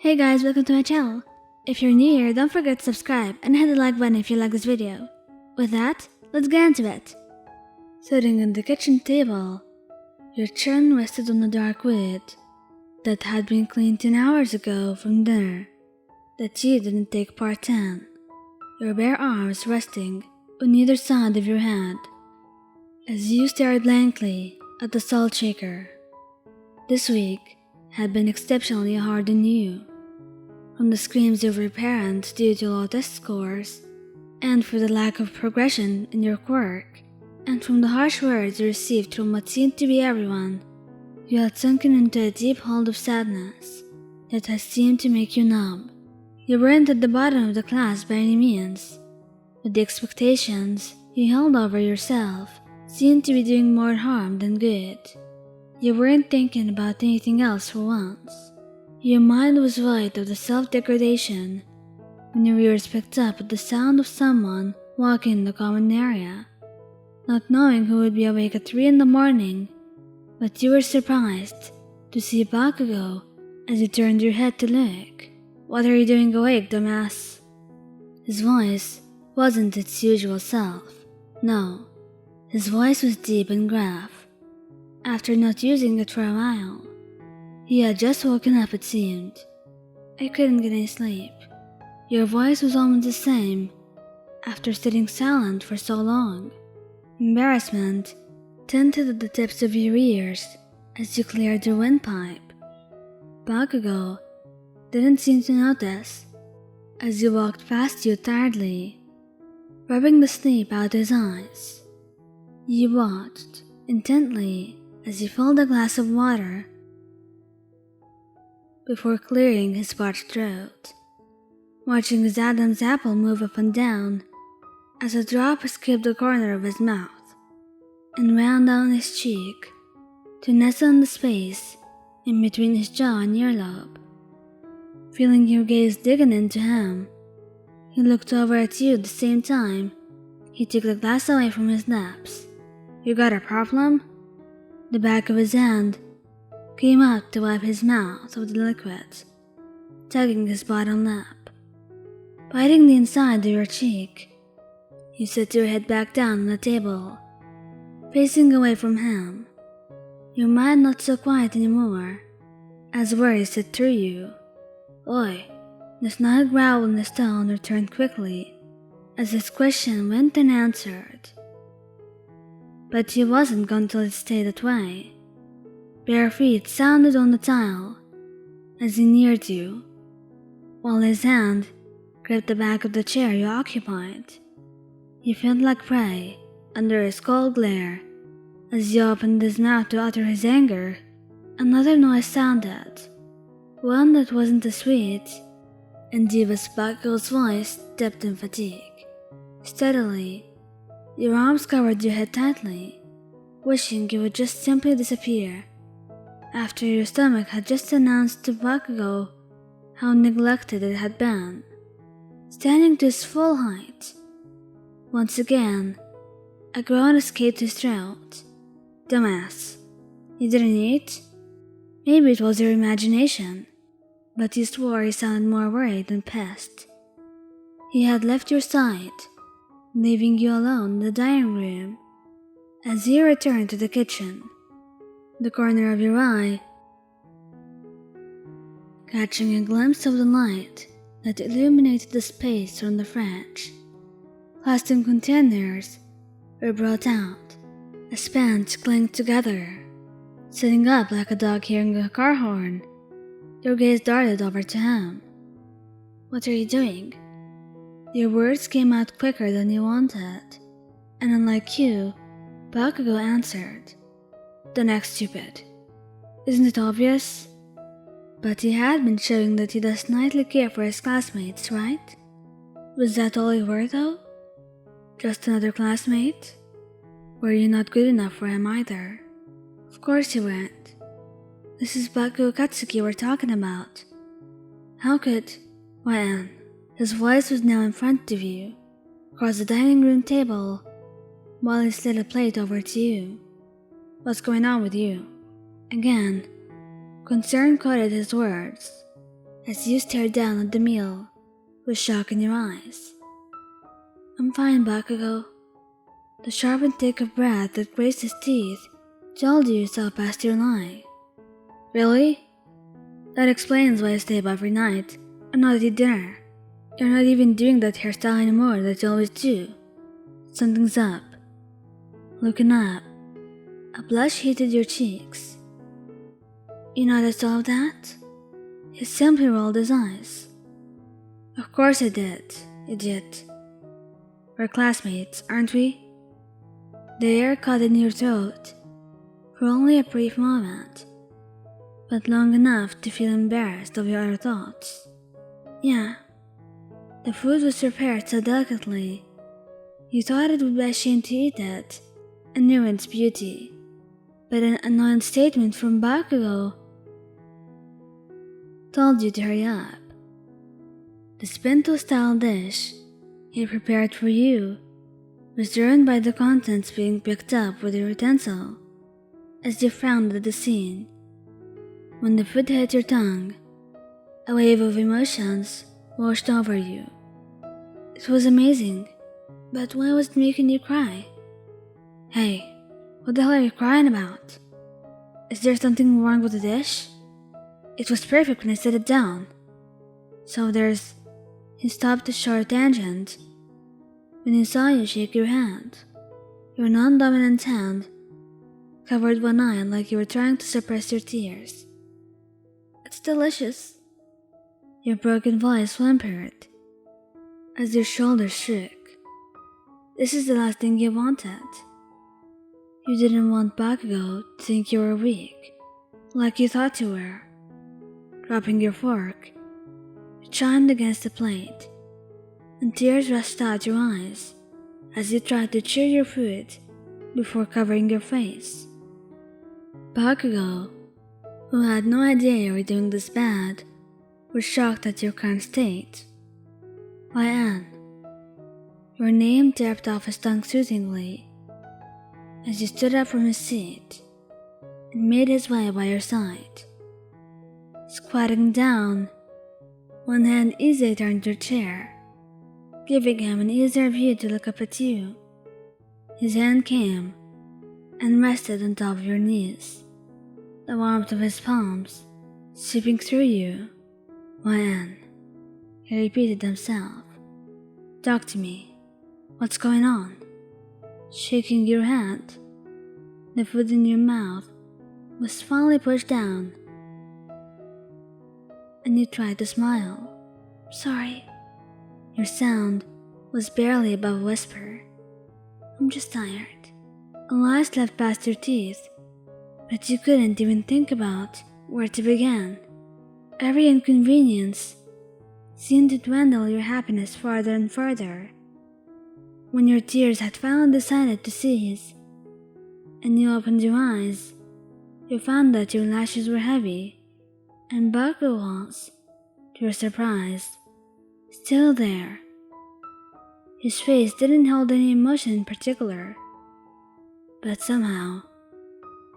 Hey guys, welcome to my channel. If you're new here, don't forget to subscribe and hit the like button if you like this video. With that, let's get into it. Sitting on the kitchen table, your chin rested on the dark wood that had been cleaned 10 hours ago from dinner that you didn't take part in. Your bare arms resting on either side of your head as you stared blankly at the salt shaker. This week had been exceptionally hard on you. From the screams of your parents due to low test scores, and for the lack of progression in your work, and from the harsh words you received from what seemed to be everyone, you had sunken into a deep hole of sadness that has seemed to make you numb. You weren't at the bottom of the class by any means, but the expectations you held over yourself seemed to be doing more harm than good. You weren't thinking about anything else for once. Your mind was void of the self-degradation when your ears picked up at the sound of someone walking in the common area, not knowing who would be awake at 3 in the morning, but you were surprised to see Bakugou as you turned your head to look. "What are you doing awake, dumbass?" His voice wasn't its usual self. No, his voice was deep and gruff. After not using it for a while, he had just woken up, it seemed. "I couldn't get any sleep." Your voice was almost the same after sitting silent for so long. Embarrassment tinted at the tips of your ears as you cleared your windpipe. Bakugou didn't seem to notice as you walked past you tiredly, rubbing the sleep out his eyes. You watched intently as he filled a glass of water before clearing his parched throat, watching his Adam's apple move up and down as a drop escaped the corner of his mouth and ran down his cheek to nestle in the space in between his jaw and earlobe. Feeling your gaze digging into him, he looked over at you at the same time he took the glass away from his lips. "You got a problem?" The back of his hand came out to wipe his mouth with the liquid, tugging his bottom lip. Biting the inside of your cheek, you set your head back down on the table, facing away from him, your mind not so quiet anymore, as worry set through you. "Oi!" The snide growl in his tone returned quickly as his question went unanswered. But he wasn't going to let it stay that way. Bare feet sounded on the tile as he neared you, while his hand gripped the back of the chair you occupied. You felt like prey under his cold glare as he opened his mouth to utter his anger. Another noise sounded, one that wasn't as sweet, and devious Bakugou's voice dipped in fatigue. Steadily, your arms covered your head tightly, wishing you would just simply disappear, after your stomach had just announced to Bakugou how neglected it had been. Standing to his full height, once again, a groan escaped his throat. "Dumbass, you didn't eat?" Maybe it was your imagination, but he swore he sounded more worried than pissed. He had left your side, leaving you alone in the dining room as he returned to the kitchen, the corner of your eye catching a glimpse of the light that illuminated the space on the fridge. Plastic containers were brought out as pans clinked together. Sitting up like a dog hearing a car horn, your gaze darted over to him. "What are you doing?" Your words came out quicker than you wanted, and unlike you, Bakugou answered, "Don't act stupid. Isn't it obvious?" But he had been showing that he does nightly care for his classmates, right? Was that all you were, though? Just another classmate? Were you not good enough for him either? Of course you weren't. This is Bakugou Katsuki we're talking about. How could... Why, Anne, his voice was now in front of you, across the dining room table, while he slid a plate over to you. "What's going on with you?" Again, concern clouded his words, as you stared down at the meal with shock in your eyes. "I'm fine, Bakugo." The sharp intake of breath that grazed his teeth told you saw past your lie. "Really? That explains why you stay up every night and not eat dinner. You're not even doing that hairstyle anymore that you always do. Something's up." Looking up, a blush heated your cheeks. "You noticed all of that?" He simply rolled his eyes. "Of course I did, idiot. We're classmates, aren't we?" The air caught in your throat for only a brief moment, but long enough to feel embarrassed of your other thoughts. "Yeah." The food was prepared so delicately, you thought it would be a shame to eat it and ruin its beauty, but an annoying statement from Bakugo told you to hurry up. The bento-style dish he prepared for you was ruined by the contents being picked up with your utensil as you frowned at the scene. When the food hit your tongue, a wave of emotions washed over you. It was amazing, but why was it making you cry? "Hey, what the hell are you crying about? Is there something wrong with the dish? It was perfect when I set it down." So there's... He stopped a short tangent when he saw you shake your hand. Your non-dominant hand covered one eye like you were trying to suppress your tears. "It's delicious." Your broken voice whimpered as your shoulders shook. This is the last thing you wanted. You didn't want Bakugo to think you were weak, like you thought you were. Dropping your fork, you chimed against the plate, and tears rushed out your eyes as you tried to chew your food before covering your face. Bakugo, who had no idea you were doing this bad, was shocked at your current state. "Why, Anne?" Your name dripped off his tongue soothingly as you stood up from his seat and made his way by your side. Squatting down, one hand easily turned your chair, giving him an easier view to look up at you. His hand came and rested on top of your knees, the warmth of his palms seeping through you. "Why, Anne?" he repeated himself. "Talk to me. What's going on?" Shaking your hand, the food in your mouth was finally pushed down, and you tried to smile. "Sorry." Your sound was barely above a whisper. "I'm just tired." A lie slipped past your teeth, but you couldn't even think about where to begin. Every inconvenience seemed to dwindle your happiness farther and further. When your tears had finally decided to cease, and you opened your eyes, you found that your lashes were heavy, and Bakugo was, to your surprise, still there. His face didn't hold any emotion in particular, but somehow,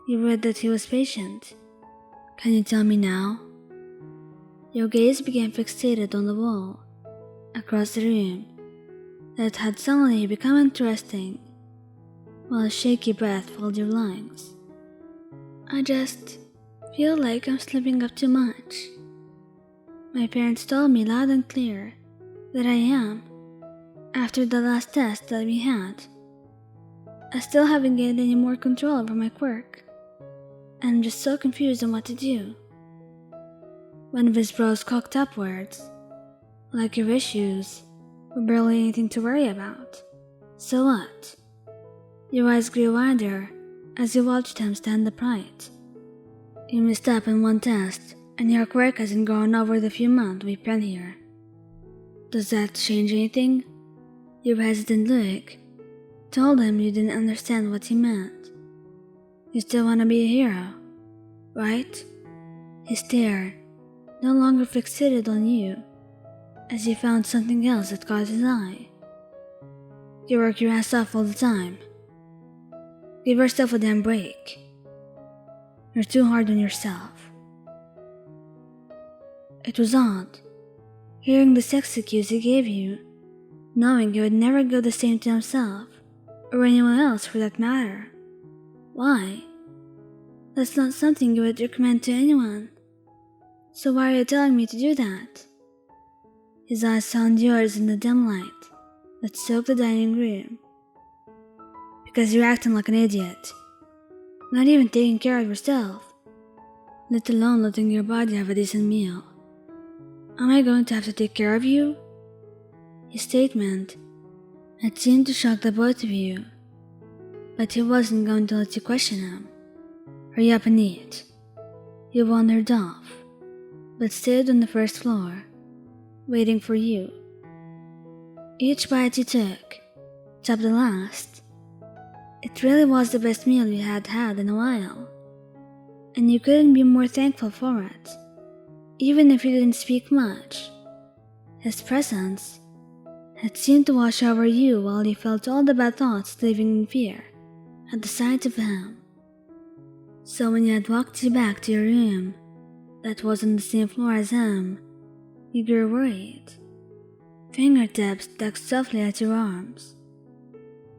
you read that he was patient. "Can you tell me now?" Your gaze became fixated on the wall across the room that had suddenly become interesting, while a shaky breath filled your lungs. "I just feel like I'm slipping up too much. My parents told me loud and clear that I am, after the last test that we had. I still haven't gained any more control over my quirk, and I'm just so confused on what to do." One of his brows cocked upwards, like your issues were barely anything to worry about. "So what?" Your eyes grew wider as you watched him stand upright. "You missed up in one test, and your quirk hasn't grown over the few months we've been here. Does that change anything?" Your hesitant look told him you didn't understand what he meant. "You still want to be a hero, right?" His stare no longer fixated on you as you found something else that caught his eye. "You work your ass off all the time. Give yourself a damn break. You're too hard on yourself." It was odd, hearing the sexy cues he gave you, knowing he would never go the same to himself, or anyone else for that matter. Why? That's not something you would recommend to anyone. So why are you telling me to do that? His eyes found yours in the dim light that soaked the dining room. Because you're acting like an idiot. Not even taking care of yourself, let alone letting your body have a decent meal. Am I going to have to take care of you? His statement had seemed to shock the both of you, but he wasn't going to let you question him. Hurry up and eat. He wandered off, but stayed on the first floor, waiting for you. Each bite you took, top the last, it really was the best meal you had had in a while, and you couldn't be more thankful for it, even if you didn't speak much. His presence had seemed to wash over you while you felt all the bad thoughts living in fear at the sight of him. So when you had walked you back to your room that was on the same floor as him, you grew worried. Fingertips dug softly at your arms.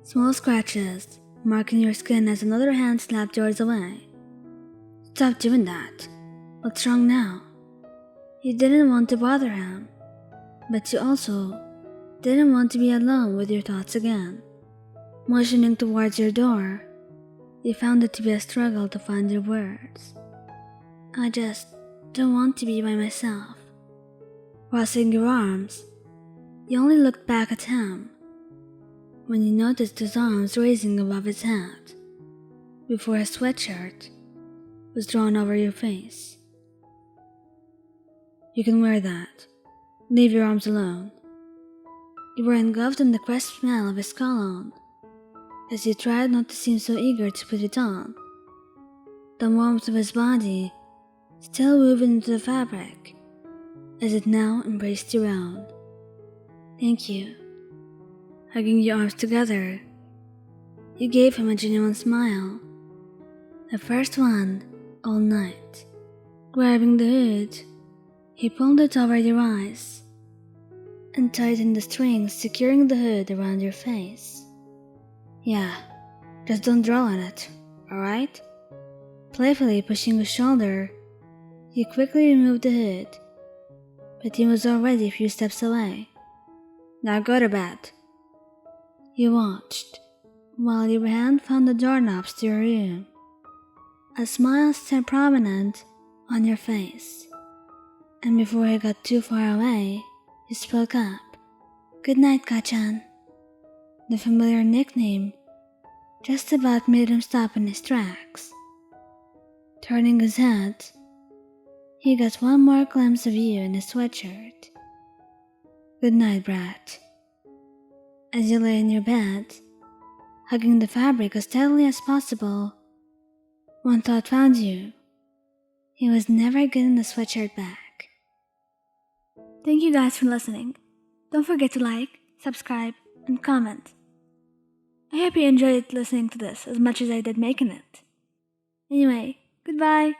Small scratches marking your skin as another hand slapped yours away. Stop doing that. What's wrong now? You didn't want to bother him, but you also didn't want to be alone with your thoughts again. Motioning towards your door, you found it to be a struggle to find your words. I just don't want to be by myself. Crossing your arms, you only looked back at him when you noticed his arms raising above his head before his sweatshirt was drawn over your face. You can wear that. Leave your arms alone. You were engulfed in the crisp smell of his cologne as you tried not to seem so eager to put it on. The warmth of his body still woven into the fabric as it now embraced your own. Thank you. Hugging your arms together, you gave him a genuine smile, the first one all night. Grabbing the hood, he pulled it over your eyes and tightened the strings securing the hood around your face. Yeah, just don't draw on it, alright? Playfully pushing his shoulder, you quickly removed the hood, but he was already a few steps away. Now go to bed. You watched while your hand found the doorknobs to your room. A smile still prominent on your face, and before he got too far away, you spoke up. Good night, Kachan. The familiar nickname just about made him stop in his tracks. Turning his head, he got one more glimpse of you in his sweatshirt. Good night, brat. As you lay in your bed, hugging the fabric as tightly as possible, one thought found you. He was never getting the sweatshirt back. Thank you guys for listening. Don't forget to like, subscribe, and comment. I hope you enjoyed listening to this as much as I did making it. Anyway, goodbye.